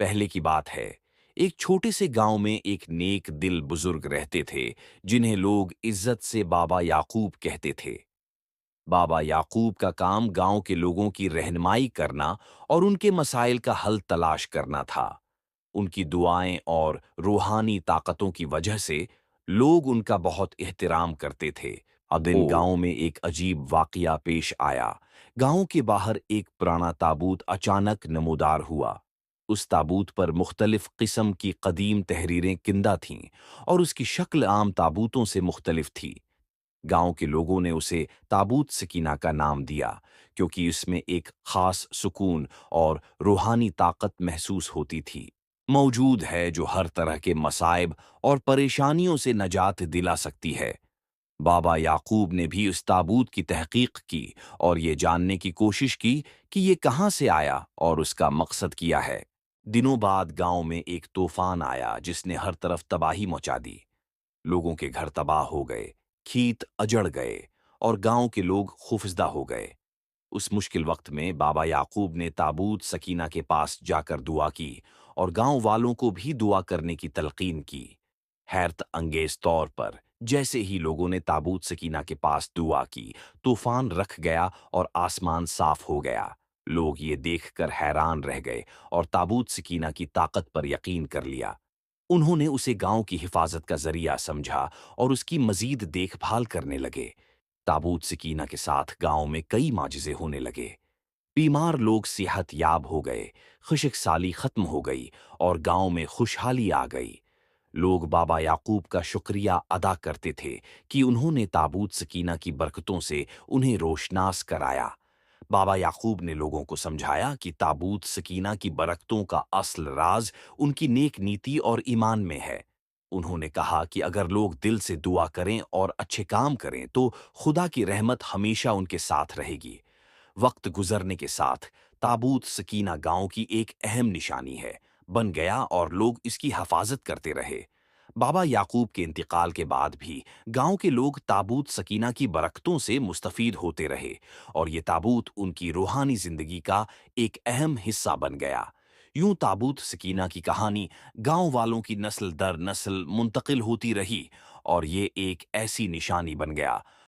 پہلے کی بات ہے، ایک چھوٹے سے گاؤں میں ایک نیک دل بزرگ رہتے تھے جنہیں لوگ عزت سے بابا یعقوب کہتے تھے۔ بابا یعقوب کا کام گاؤں کے لوگوں کی رہنمائی کرنا اور ان کے مسائل کا حل تلاش کرنا تھا۔ ان کی دعائیں اور روحانی طاقتوں کی وجہ سے لوگ ان کا بہت احترام کرتے تھے۔ دن اوہ! گاؤں میں ایک عجیب واقعہ پیش آیا۔ گاؤں کے باہر ایک پرانا تابوت اچانک نمودار ہوا۔ اس تابوت پر مختلف قسم کی قدیم تحریریں کندہ تھیں اور اس کی شکل عام تابوتوں سے مختلف تھی۔ گاؤں کے لوگوں نے اسے تابوت سکینہ کا نام دیا کیونکہ اس میں ایک خاص سکون اور روحانی طاقت محسوس ہوتی تھی۔ موجود ہے جو ہر طرح کے مصائب اور پریشانیوں سے نجات دلا سکتی ہے۔ بابا یعقوب نے بھی اس تابوت کی تحقیق کی اور یہ جاننے کی کوشش کی کہ یہ کہاں سے آیا اور اس کا مقصد کیا ہے۔ دنوں بعد گاؤں میں ایک طوفان آیا جس نے ہر طرف تباہی مچا دی۔ لوگوں کے گھر تباہ ہو گئے، کھیت اجڑ گئے اور گاؤں کے لوگ خوفزدہ ہو گئے۔ اس مشکل وقت میں بابا یعقوب نے تابوت سکینہ کے پاس جا کر دعا کی اور گاؤں والوں کو بھی دعا کرنے کی تلقین کی۔ حیرت انگیز طور پر جیسے ہی لوگوں نے تابوت سکینہ کے پاس دعا کی، طوفان رکھ گیا اور آسمان صاف ہو گیا۔ لوگ یہ دیکھ کر حیران رہ گئے اور تابوت سکینہ کی طاقت پر یقین کر لیا۔ انہوں نے اسے گاؤں کی حفاظت کا ذریعہ سمجھا اور اس کی مزید دیکھ بھال کرنے لگے۔ تابوت سکینہ کے ساتھ گاؤں میں کئی معجزے ہونے لگے۔ بیمار لوگ صحت یاب ہو گئے، خشک سالی ختم ہو گئی اور گاؤں میں خوشحالی آ گئی۔ لوگ بابا یعقوب کا شکریہ ادا کرتے تھے کہ انہوں نے تابوت سکینہ کی برکتوں سے انہیں روشناس کرایا۔ بابا یعقوب نے لوگوں کو سمجھایا کہ تابوت سکینہ کی برکتوں کا اصل راز ان کی نیک نیتی اور ایمان میں ہے۔ انہوں نے کہا کہ اگر لوگ دل سے دعا کریں اور اچھے کام کریں تو خدا کی رحمت ہمیشہ ان کے ساتھ رہے گی۔ وقت گزرنے کے ساتھ تابوت سکینہ گاؤں کی ایک اہم نشانی ہے، بن گیا اور لوگ اس کی حفاظت کرتے رہے۔ بابا یعقوب کے انتقال کے بعد بھی گاؤں کے لوگ تابوت سکینہ کی برکتوں سے مستفید ہوتے رہے اور یہ تابوت ان کی روحانی زندگی کا ایک اہم حصہ بن گیا۔ یوں تابوت سکینہ کی کہانی گاؤں والوں کی نسل در نسل منتقل ہوتی رہی اور یہ ایک ایسی نشانی بن گیا